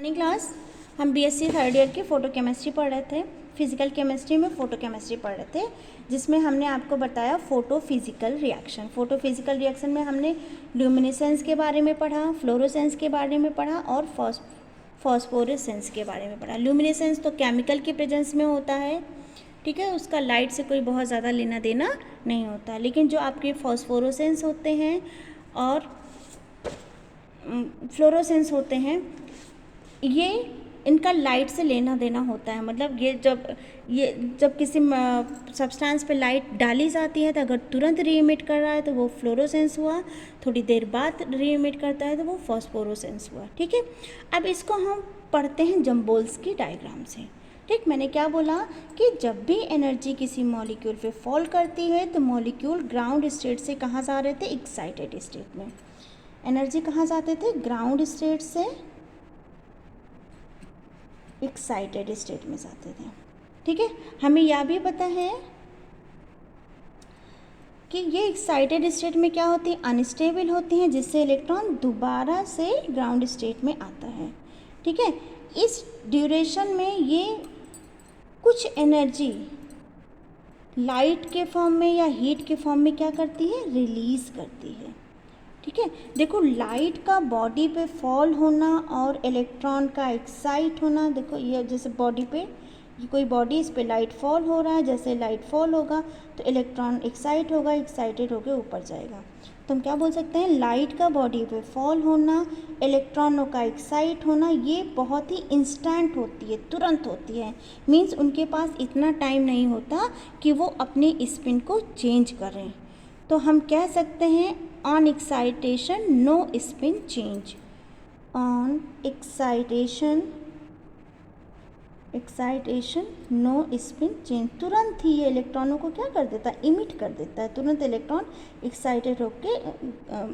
Morning class हम BSc third year की photo chemistry पढ़ रहे थे। फिजिकल केमिस्ट्री में फ़ोटो केमिस्ट्री पढ़ रहे थे, जिसमें हमने आपको बताया फ़ोटो फिजिकल रिएक्शन में हमने ल्यूमिनेसेंस के बारे में पढ़ा, फ्लोरोसेंस के बारे में पढ़ा और फॉस्फोरेसेंस के बारे में पढ़ा। ल्यूमिनेसेंस तो केमिकल की प्रेजेंस में होता है, ठीक है, उसका लाइट से कोई बहुत ज़्यादा लेना देना नहीं होता। लेकिन जो आपके फॉस्फोरेसेंस होते हैं और फ्लोरोसेंस होते हैं, ये इनका लाइट से लेना देना होता है। मतलब ये जब किसी सब्सटेंस पे लाइट डाली जाती है तो अगर तुरंत री इमिट कर रहा है तो वो फ्लोरोसेंस हुआ, थोड़ी देर बाद री इमिट करता है तो वो फॉस्फोरोसेंस हुआ। ठीक है, अब इसको हम पढ़ते हैं जम्बोल्स की डायग्राम से। ठीक, मैंने क्या बोला कि जब भी एनर्जी किसी मॉलिक्यूल पे फॉल करती है तो मॉलिक्यूल ग्राउंड स्टेट से कहाँ जा रहे थे, एक्साइटेड स्टेट में। एनर्जी कहाँ जाते थे, ग्राउंड स्टेट से एक्साइटेड स्टेट में जाते थे। ठीक है, हमें यह भी पता है कि ये एक्साइटेड स्टेट में क्या होती है, अनस्टेबल होती हैं, जिससे इलेक्ट्रॉन दोबारा से ग्राउंड स्टेट में आता है। ठीक है, इस ड्यूरेशन में ये कुछ एनर्जी लाइट के फॉर्म में या हीट के फॉर्म में क्या करती है, रिलीज करती है। ठीक है, देखो लाइट का बॉडी पे फॉल होना और इलेक्ट्रॉन का एक्साइट होना। देखो ये जैसे बॉडी पे ये कोई बॉडी, इस पे लाइट फॉल हो रहा है, जैसे लाइट फॉल होगा तो इलेक्ट्रॉन एक्साइट होगा, एक्साइटेड होकर ऊपर जाएगा। तो हम क्या बोल सकते हैं, लाइट का बॉडी पे फॉल होना, इलेक्ट्रॉनों का एक्साइट होना, ये बहुत ही इंस्टेंट होती है, तुरंत होती है। मीन्स उनके पास इतना टाइम नहीं होता कि वो अपने स्पिन को चेंज करें। तो हम कह सकते हैं on excitation no spin change, on excitation no spin change. तुरंत ही ये इलेक्ट्रॉनों को क्या कर देता है, इमिट कर देता है। तुरंत इलेक्ट्रॉन एक्साइटेड होकर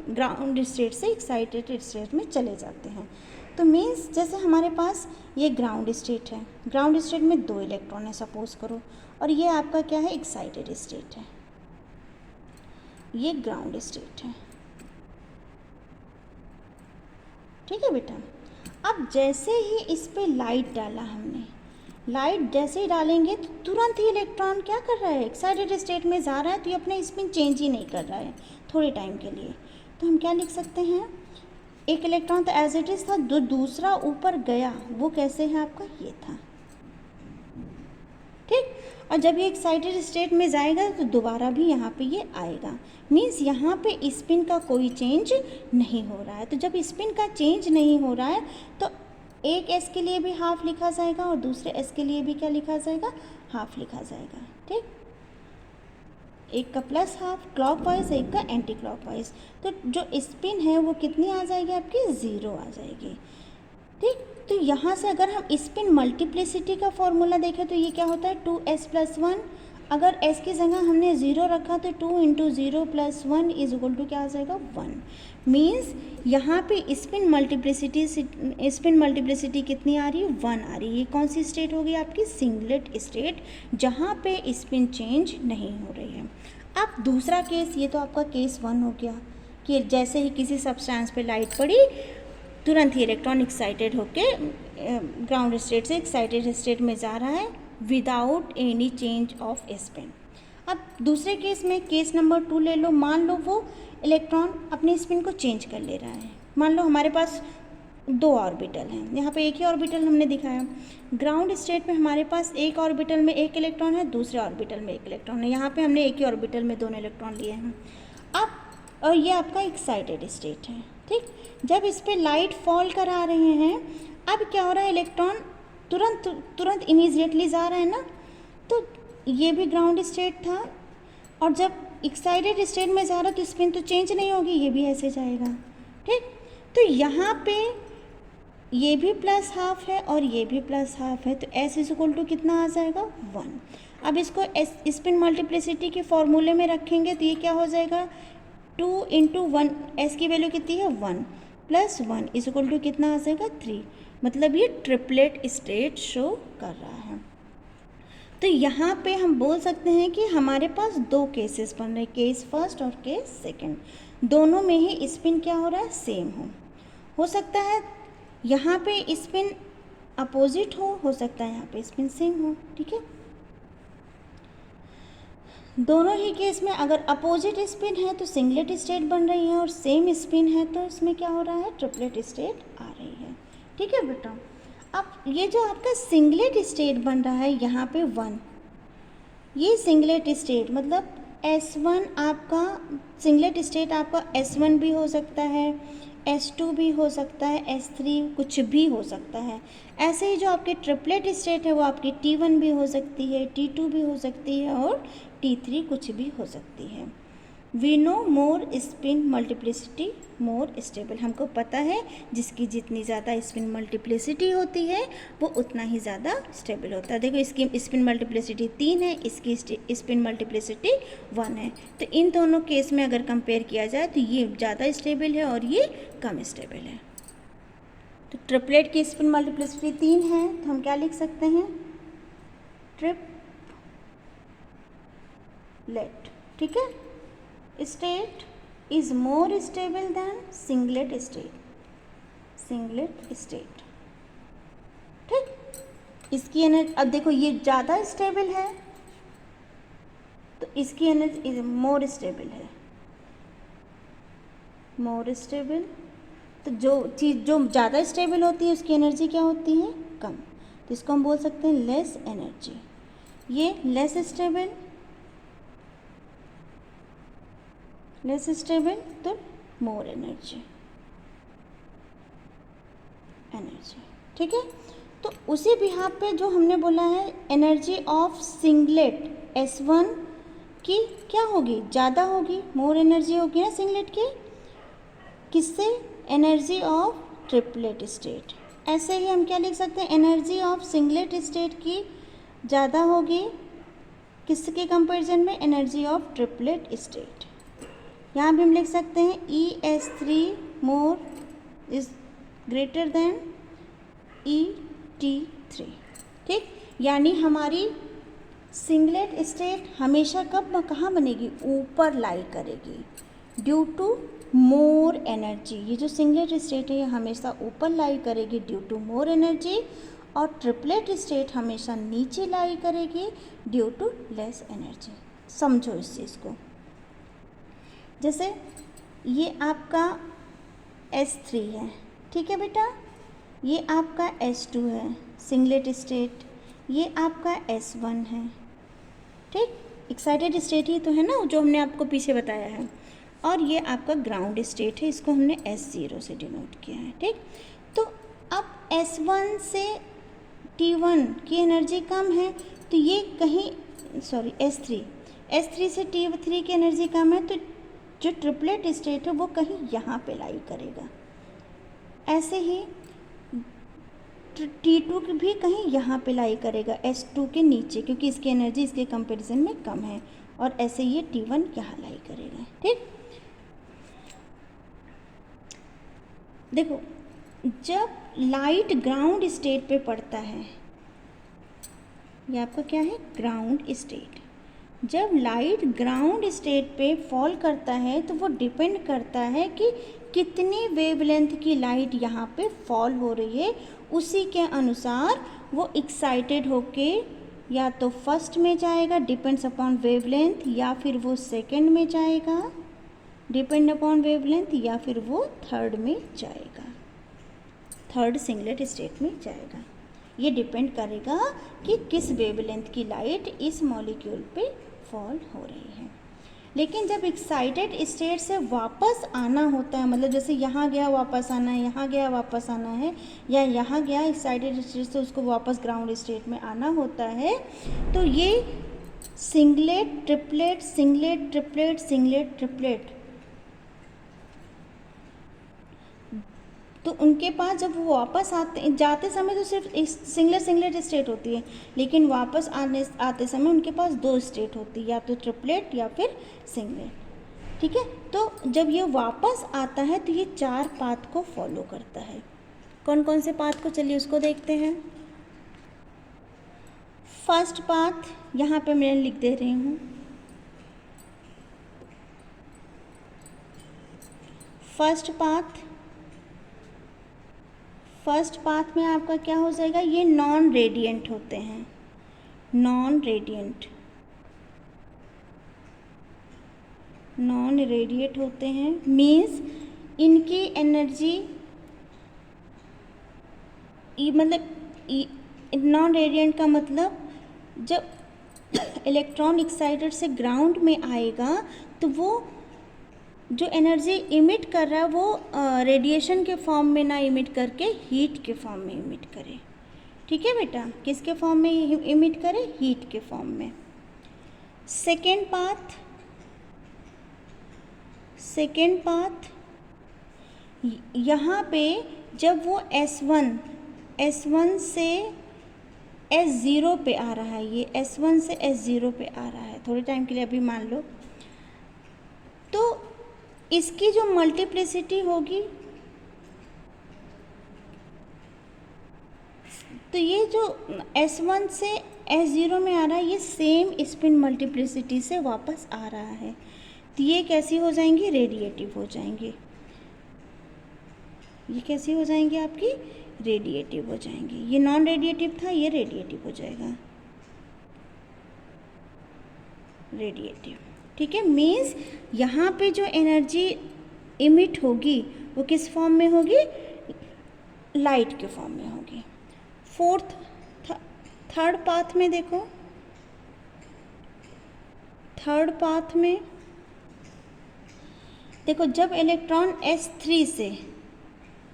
ग्राउंड स्टेट से एक्साइटेड स्टेट में चले जाते हैं। तो मीन्स जैसे हमारे पास ये ग्राउंड स्टेट है, ग्राउंड स्टेट में 2 इलेक्ट्रॉन है सपोज करो, और ये आपका क्या है, एक्साइटेड स्टेट है, ये ग्राउंड स्टेट है। ठीक है बेटा, अब जैसे ही इस पे लाइट डाला हमने, लाइट जैसे ही डालेंगे तो तुरंत ही इलेक्ट्रॉन क्या कर रहा है, एक्साइटेड स्टेट में जा रहा है, तो ये अपने स्पिन चेंज ही नहीं कर रहा है थोड़े टाइम के लिए। तो हम क्या लिख सकते हैं, एक इलेक्ट्रॉन तो एज इट इज़ था, जो दूसरा ऊपर गया वो कैसे है, आपका ये था। ठीक, और जब ये एक्साइटेड स्टेट में जाएगा तो दोबारा भी यहाँ पे ये आएगा। मीन्स यहाँ पे स्पिन का कोई चेंज नहीं हो रहा है। तो जब स्पिन का चेंज नहीं हो रहा है तो एक एस के लिए भी हाफ लिखा जाएगा और दूसरे एस के लिए भी क्या लिखा जाएगा, हाफ लिखा जाएगा। ठीक, एक का प्लस हाफ क्लॉक वाइज, एक का एंटी क्लॉक वाइज। तो जो स्पिन है वो कितनी आ जाएगी, आपकी 0 आ जाएगी। ठीक, तो यहाँ से अगर हम स्पिन मल्टीप्लिसिटी का फॉर्मूला देखें तो ये क्या होता है, 2s + 1। अगर s की जगह हमने 0 रखा तो 2 × 0 + 1 = क्या आ जाएगा, 1। मीन्स यहाँ पे स्पिन मल्टीप्लिसिटी कितनी आ रही है, 1 आ रही है। ये कौन सी स्टेट होगी, आपकी सिंगलेट स्टेट, जहाँ पे स्पिन चेंज नहीं हो रही है। अब दूसरा केस, ये तो आपका केस 1 हो गया कि जैसे ही किसी सब्सटेंस पे लाइट पड़ी तुरंत ही इलेक्ट्रॉन एक्साइटेड होके ग्राउंड स्टेट से एक्साइटेड स्टेट में जा रहा है without any change off spin. अब दूसरे केस में, केस नंबर 2 ले लो। मान लो वो इलेक्ट्रॉन अपने स्पिन को चेंज कर ले रहा है। मान लो हमारे पास 2 ऑर्बिटल हैं, यहाँ पे एक ही ऑर्बिटल हमने दिखाया। ग्राउंड स्टेट में हमारे पास एक ऑर्बिटल में 1 इलेक्ट्रॉन है, दूसरे ऑर्बिटल में 1 इलेक्ट्रॉन है। यहाँ पे हमने एक ही ऑर्बिटल में दोनों इलेक्ट्रॉन लिए हैं। अब और ये आपका एक्साइटेड स्टेट है। ठीक, जब इस पर लाइट फॉल करा रहे हैं, अब क्या हो रहा है, इलेक्ट्रॉन तुरंत इमीडिएटली जा रहा है ना, तो ये भी ग्राउंड स्टेट था, और जब एक्साइटेड स्टेट में जा रहा है तो स्पिन तो चेंज नहीं होगी, ये भी ऐसे जाएगा। ठीक, तो यहाँ पे ये भी प्लस हाफ है और ये भी प्लस हाफ है, तो s = कितना आ जाएगा, 1। अब इसको स्पिन मल्टीप्लिसिटी के फॉर्मूले में रखेंगे तो ये क्या हो जाएगा, 2 × 1, s की वैल्यू कितनी है, 1 + 1 = कितना आ जाएगा, 3। मतलब ये ट्रिपलेट स्टेट शो कर रहा है। तो यहाँ पे हम बोल सकते हैं कि हमारे पास 2 केसेस बन रहे हैं, केस फर्स्ट और केस सेकंड। दोनों में ही स्पिन क्या हो रहा है, सेम हो सकता है यहाँ पे स्पिन अपोजिट हो सकता है यहाँ पे स्पिन सेम हो, ठीक है। दोनों ही केस में अगर अपोजिट स्पिन है तो सिंगलेट स्टेट बन रही है, और सेम स्पिन है तो इसमें क्या हो रहा है, ट्रिपलेट स्टेट आ रही है, ठीक है बेटा। अब ये जो आपका सिंगलेट स्टेट बन रहा है यहाँ पे 1, ये सिंगलेट स्टेट मतलब S1 आपका सिंगलेट स्टेट आपका S1 भी हो सकता है, S2 भी हो सकता है, S3 कुछ भी हो सकता है। ऐसे ही जो आपके ट्रिपलेट स्टेट है वो आपकी T1 भी हो सकती है, T2 भी हो सकती है और T3 कुछ भी हो सकती है। We know more spin multiplicity more stable, हमको पता है जिसकी जितनी ज़्यादा स्पिन मल्टीप्लिसिटी होती है वो उतना ही ज़्यादा स्टेबल होता है। देखो इसकी स्पिन मल्टीप्लिसिटी 3 है, इसकी स्पिन मल्टीप्लिसिटी 1 है, तो इन दोनों केस में अगर कंपेयर किया जाए तो ये ज़्यादा स्टेबल है और ये कम स्टेबल है। तो ट्रिपलेट की स्पिन मल्टीप्लिसिटी 3 है तो हम क्या लिख सकते हैं, ट्रिपलेट, ठीक है। State is more stable then singlet state, singlet state, ठीक। इसकी एनर्जी, अब देखो ये ज़्यादा स्टेबल है तो इसकी एनर्जी मोर स्टेबल है, मोर स्टेबल। तो जो चीज़ जो ज़्यादा स्टेबल होती है उसकी एनर्जी क्या होती है, कम, तो इसको हम बोल सकते हैं लेस एनर्जी। ये लेस स्टेबल तो मोर एनर्जी, ठीक है। तो उसी बिहाफ पे जो हमने बोला है एनर्जी ऑफ सिंगलेट S1 की क्या होगी, ज़्यादा होगी, मोर एनर्जी होगी ना सिंगलेट की, किससे, एनर्जी ऑफ ट्रिपलेट स्टेट। ऐसे ही हम क्या लिख सकते हैं, एनर्जी ऑफ सिंगलेट स्टेट की ज़्यादा होगी किसके कंपैरिजन में, एनर्जी ऑफ ट्रिपलेट स्टेट। यहाँ भी हम लिख सकते हैं ES3 more is greater than ET3, ठीक। यानी हमारी सिंगलेट स्टेट हमेशा कहाँ बनेगी, ऊपर लाई करेगी ड्यू टू मोर एनर्जी। ये जो सिंगलेट स्टेट है ये हमेशा ऊपर लाई करेगी ड्यू टू मोर एनर्जी, और ट्रिपलेट स्टेट हमेशा नीचे लाई करेगी ड्यू टू लेस एनर्जी। समझो इस चीज़ को, जैसे ये आपका S3 है, ठीक है बेटा, ये आपका S2 है सिंगलेट स्टेट, ये आपका S1 है, ठीक। एक्साइटेड स्टेट ही तो है ना जो हमने आपको पीछे बताया है, और ये आपका ग्राउंड स्टेट है, इसको हमने S0 से डिनोट किया है, ठीक। तो अब S1 से T1 की एनर्जी कम है तो ये कहीं, सॉरी S3 से T3 की एनर्जी कम है, तो जो ट्रिपलेट स्टेट है वो कहीं यहाँ पे लाई करेगा। ऐसे ही T2 भी कहीं यहाँ पे लाई करेगा S2 के नीचे, क्योंकि इसकी एनर्जी इसके कंपैरिजन में कम है, और ऐसे ये T1 यहाँ लाई करेगा, ठीक। देखो जब लाइट ग्राउंड स्टेट पे पड़ता है, ये आपका क्या है, ग्राउंड स्टेट, जब लाइट ग्राउंड स्टेट पे फॉल करता है तो वो डिपेंड करता है कि कितनी वेवलेंथ की लाइट यहाँ पे फॉल हो रही है, उसी के अनुसार वो एक्साइटेड होके या तो फर्स्ट में जाएगा डिपेंड्स अपॉन वेवलेंथ, या फिर वो सेकंड में जाएगा डिपेंड अपॉन वेवलेंथ, या फिर वो थर्ड में जाएगा, थर्ड सिंगलेट स्टेट में जाएगा। ये डिपेंड करेगा कि किस वेवलेंथ की लाइट इस मॉलिक्यूल पे फॉल हो रही है। लेकिन जब एक्साइटेड स्टेट से वापस आना होता है, मतलब जैसे यहाँ गया वापस आना है, यहाँ गया वापस आना है, या यहाँ गया एक्साइटेड स्टेट से उसको वापस ग्राउंड स्टेट में आना होता है, तो ये singlet triplet singlet triplet singlet triplet, तो उनके पास जब वो वापस जाते समय तो सिर्फ सिंगलेट स्टेट होती है, लेकिन वापस आते समय उनके पास 2 स्टेट होती है, या तो ट्रिपलेट या फिर सिंगलेट, ठीक है। तो जब ये वापस आता है तो ये 4 पाथ को फॉलो करता है। कौन कौन से पाथ को, चलिए उसको देखते हैं। फर्स्ट पाथ यहाँ पे मैं लिख दे रही हूँ, फर्स्ट पाथ में आपका क्या हो जाएगा, ये नॉन रेडिएंट होते हैं, नॉन रेडिएट होते हैं, मीन्स इनकी एनर्जी मतलब नॉन रेडिएंट का मतलब जब इलेक्ट्रॉन एक्साइटेड से ग्राउंड में आएगा तो वो जो एनर्जी इमिट कर रहा है वो रेडिएशन के फॉर्म में ना इमिट करके हीट के फॉर्म में इमिट करे। ठीक है बेटा, किसके फॉर्म में इमिट करे, हीट के फॉर्म में। सेकेंड पाथ यहाँ पे जब वो S1 से S0 पे आ रहा है, ये S1 से S0 पे आ रहा है, थोड़े टाइम के लिए अभी मान लो, तो इसकी जो मल्टीप्लिसिटी होगी, तो ये जो S1 से S0 में आ रहा है ये सेम स्पिन मल्टीप्लिसिटी से वापस आ रहा है, तो ये कैसी हो जाएंगी, रेडिएटिव हो जाएंगे। ये कैसी हो जाएंगी, आपकी रेडिएटिव हो जाएंगे। ये नॉन रेडिएटिव था, ये रेडिएटिव हो जाएगा, रेडिएटिव। ठीक है, मीन्स यहाँ पे जो एनर्जी इमिट होगी वो किस फॉर्म में होगी, लाइट के फॉर्म में होगी। थर्ड पाथ में देखो, थर्ड पाथ में देखो जब इलेक्ट्रॉन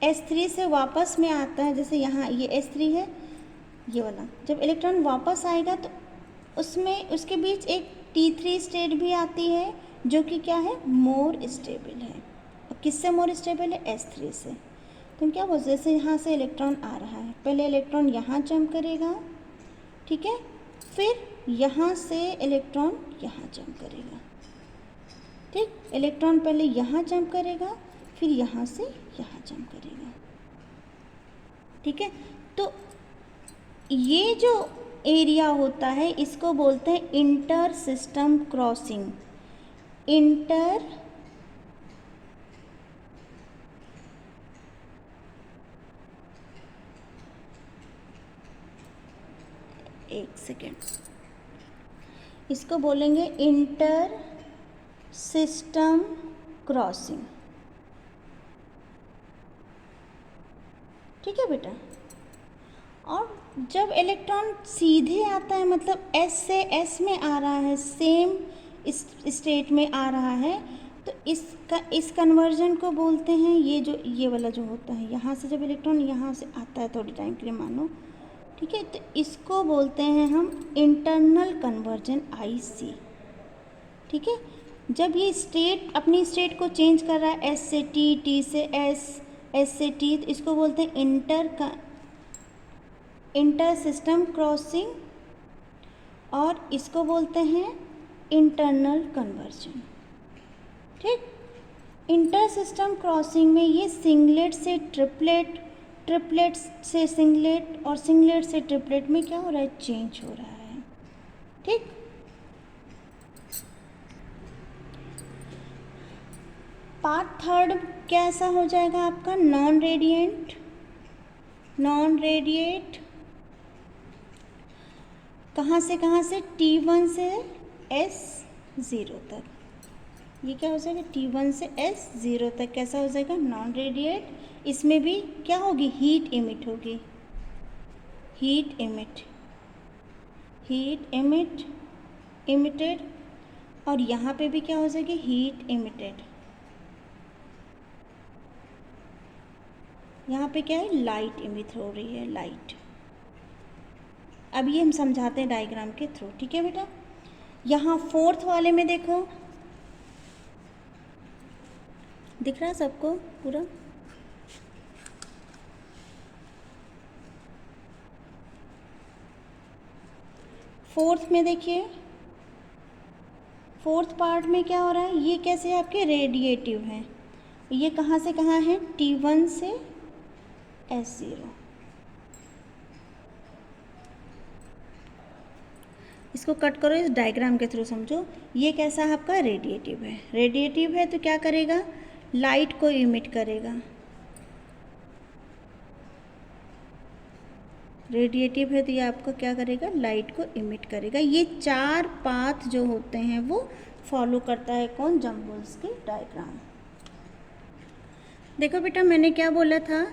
S3 से वापस में आता है, जैसे यहाँ ये S3 है ये वाला, जब इलेक्ट्रॉन वापस आएगा तो उसमें उसके बीच एक T3 स्टेट भी आती है जो कि क्या है, मोर स्टेबल है। और किससे मोर स्टेबल है, S3 से। तुम क्या बोलते, जैसे यहाँ से इलेक्ट्रॉन आ रहा है, पहले इलेक्ट्रॉन यहाँ जंप करेगा, ठीक है, फिर यहाँ से इलेक्ट्रॉन यहाँ जंप करेगा। ठीक, इलेक्ट्रॉन पहले यहाँ जंप करेगा, फिर यहाँ से यहाँ जंप करेगा। ठीक है, तो ये जो एरिया होता है इसको बोलते हैं इंटर सिस्टम क्रॉसिंग। एक सेकेंड, इसको बोलेंगे इंटर सिस्टम क्रॉसिंग। ठीक है बेटा, और जब इलेक्ट्रॉन सीधे आता है, मतलब S से S में आ रहा है, सेम स्टेट में आ रहा है, तो इस कन्वर्जन को बोलते हैं, ये वाला जो होता है, यहाँ से जब इलेक्ट्रॉन यहाँ से आता है थोड़े टाइम के लिए मानो, ठीक है, तो इसको बोलते हैं हम इंटरनल कन्वर्जन, IC। ठीक है, जब ये स्टेट अपनी स्टेट को चेंज कर रहा है, S से T, T से S, S से T, तो इसको बोलते हैं इंटर सिस्टम क्रॉसिंग, और इसको बोलते हैं इंटरनल कन्वर्जन। ठीक, इंटर सिस्टम क्रॉसिंग में ये सिंगलेट से ट्रिपलेट, ट्रिपलेट से सिंगलेट, और सिंगलेट से ट्रिपलेट में क्या हो रहा है, चेंज हो रहा है। ठीक, पार्ट थर्ड कैसा हो जाएगा आपका, नॉन रेडिएट, कहाँ से T1 से S0 तक, ये क्या हो जाएगा, T1 से S0 तक कैसा हो जाएगा, नॉन रेडिएट। इसमें भी क्या होगी, हीट इमिट होगी, इमिटेड, और यहाँ पे भी क्या हो जाएगी, हीट इमिटेड। यहाँ पे क्या है, लाइट इमिट हो रही है, लाइट। अब ये हम समझाते हैं डायग्राम के थ्रू। ठीक है बेटा, यहाँ फोर्थ वाले में देखो, दिख रहा है सबको पूरा, फोर्थ में देखिए, फोर्थ पार्ट में क्या हो रहा है, ये कैसे आपके रेडिएटिव हैं, ये कहाँ से कहाँ है, T1 से S0। इसको कट करो, इस डायग्राम के थ्रू समझो। ये कैसा आपका रेडिएटिव है, रेडिएटिव है तो क्या करेगा, लाइट को इमिट करेगा, रेडिएटिव है तो ये आपका क्या करेगा, लाइट को इमिट करेगा। ये 4 पाथ जो होते हैं वो फॉलो करता है कौन, जम्बोल्स्की डायग्राम। देखो बेटा मैंने क्या बोला था,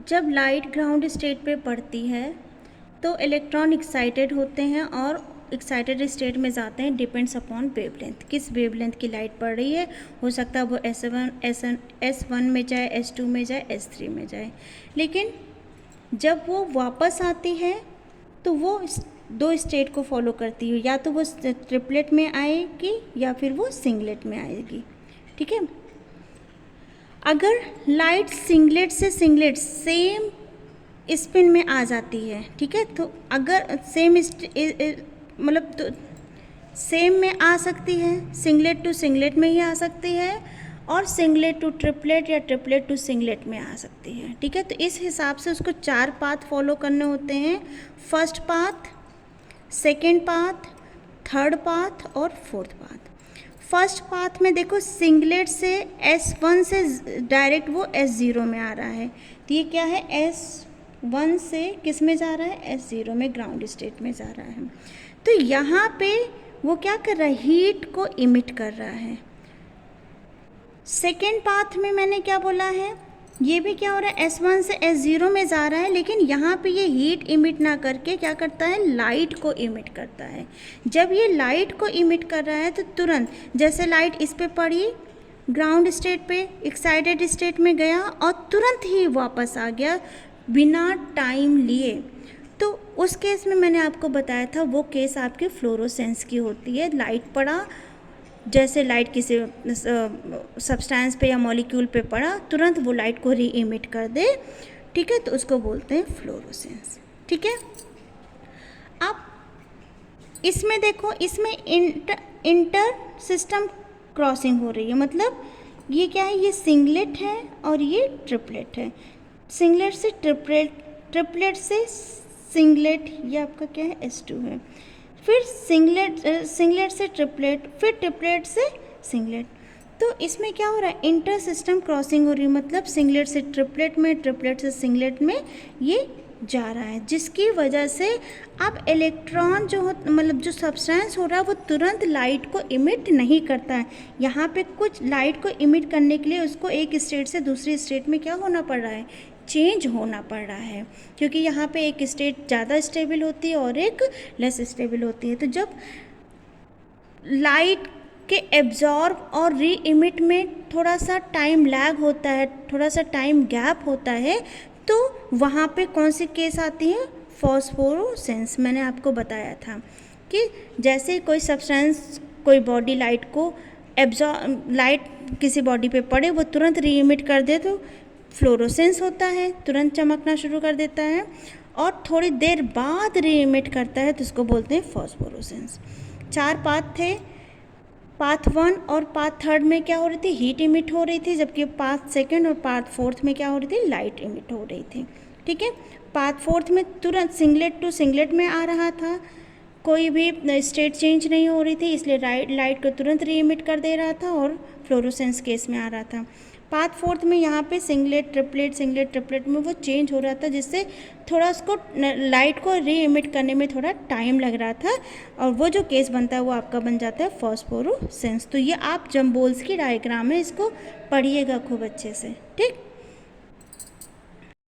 जब लाइट ग्राउंड स्टेट पे पड़ती है तो इलेक्ट्रॉन एक्साइटेड होते हैं और एक्साइटेड स्टेट में जाते हैं, डिपेंड्स अपॉन वेवलेंथ, किस वेवलेंथ की लाइट पड़ रही है। हो सकता है वो S1 में जाए, S2 में जाए, S3 में जाए। लेकिन जब वो वापस आती है तो वो 2 स्टेट को फॉलो करती है, या तो वो ट्रिपलेट में आएगी या फिर वो सिंगलेट में आएगी। ठीक है, अगर लाइट सिंगलेट से सिंगलेट सेम स्पिन में आ जाती है, ठीक है, तो अगर सेम मतलब तो सेम में आ सकती है, सिंगलेट टू सिंगलेट में ही आ सकती है, और सिंगलेट टू ट्रिपलेट या ट्रिपलेट टू सिंगलेट में आ सकती है। ठीक है, तो इस हिसाब से उसको 4 पाथ फॉलो करने होते हैं, first path, second path, third path और फोर्थ पाथ। फर्स्ट पाथ में देखो सिंगलेट से S1 से डायरेक्ट वो S0 में आ रहा है, तो ये क्या है, S1 से किस में जा रहा है, S0 में, ग्राउंड स्टेट में जा रहा है। तो यहाँ पे वो क्या कर रहा है, हीट को इमिट कर रहा है। सेकेंड पाथ में मैंने क्या बोला है, ये भी क्या हो रहा है, S1 से S0 में जा रहा है, लेकिन यहाँ पे ये हीट इमिट ना करके क्या करता है, लाइट को इमिट करता है। जब ये लाइट को इमिट कर रहा है तो तुरंत जैसे लाइट इस पे पड़ी, ग्राउंड स्टेट पे एक्साइटेड स्टेट में गया और तुरंत ही वापस आ गया बिना टाइम लिए। तो उस केस में मैंने आपको बताया था, वो केस आपके फ्लोरोसेंस की होती है। लाइट पड़ा, जैसे लाइट किसी सब्सटेंस पे या मॉलिक्यूल पे पड़ा, तुरंत वो लाइट को री इमिट कर दे। ठीक है, तो उसको बोलते हैं फ्लोरोसेंस। ठीक है, अब इसमें देखो, इसमें इंटर सिस्टम क्रॉसिंग हो रही है, मतलब ये क्या है, ये सिंगलेट है और ये ट्रिपलेट है। सिंगलेट से ट्रिपलेट, ट्रिपलेट से सिंगलेट, ये आपका क्या है, S2 है। फिर सिंगलेट से ट्रिपलेट, फिर ट्रिपलेट से सिंगलेट। तो इसमें क्या हो रहा है, इंटर सिस्टम क्रॉसिंग हो रही है, मतलब सिंगलेट से ट्रिपलेट में, ट्रिपलेट से सिंगलेट में ये जा रहा है, जिसकी वजह से अब इलेक्ट्रॉन जो मतलब जो सब्सटेंस हो रहा है वो तुरंत लाइट को इमिट नहीं करता है। यहाँ पे कुछ लाइट को इमिट करने के लिए उसको एक स्टेट से दूसरी स्टेट में क्या होना पड़ रहा है, चेंज होना पड़ रहा है, क्योंकि यहाँ पे एक स्टेट ज़्यादा स्टेबल होती है और एक लेस स्टेबल होती है। तो जब लाइट के एब्जॉर्ब और री इमिट में थोड़ा सा टाइम लैग होता है, थोड़ा सा टाइम गैप होता है, तो वहाँ पे कौन सी केस आती है, फॉस्फोरोसेंस। मैंने आपको बताया था कि जैसे कोई सब्सटेंस, कोई बॉडी लाइट को एब्जॉर्ब, लाइट किसी बॉडी पे पड़े वो तुरंत री इमिट कर दे तो फ्लोरोसेंस होता है, तुरंत चमकना शुरू कर देता है, और थोड़ी देर बाद री इमिट करता है तो उसको बोलते हैं फॉस्फोरोसेंस। 4 पाथ थे, पाथ 1 और पाथ 3 में क्या हो रही थी, हीट इमिट हो रही थी, जबकि पाथ 2 और पाथ 4 में क्या हो रही थी, लाइट इमिट हो रही थी। ठीक है, पाथ 4 में तुरंत सिंगलेट टू सिंगलेट में आ रहा था, कोई भी स्टेट चेंज नहीं हो रही थी, इसलिए लाइट को तुरंत री इमिट कर दे रहा था और फ्लोरोसेंस केस में आ रहा था। पाथ 4 में यहाँ पे सिंगलेट ट्रिपलेट में वो चेंज हो रहा था, जिससे थोड़ा उसको लाइट को री इमिट करने में थोड़ा टाइम लग रहा था, और वो जो केस बनता है वो आपका बन जाता है फॉस्फोरोसेंस। तो ये आप जम्बोल्स्की डायग्राम है, इसको पढ़िएगा खूब अच्छे से। ठीक।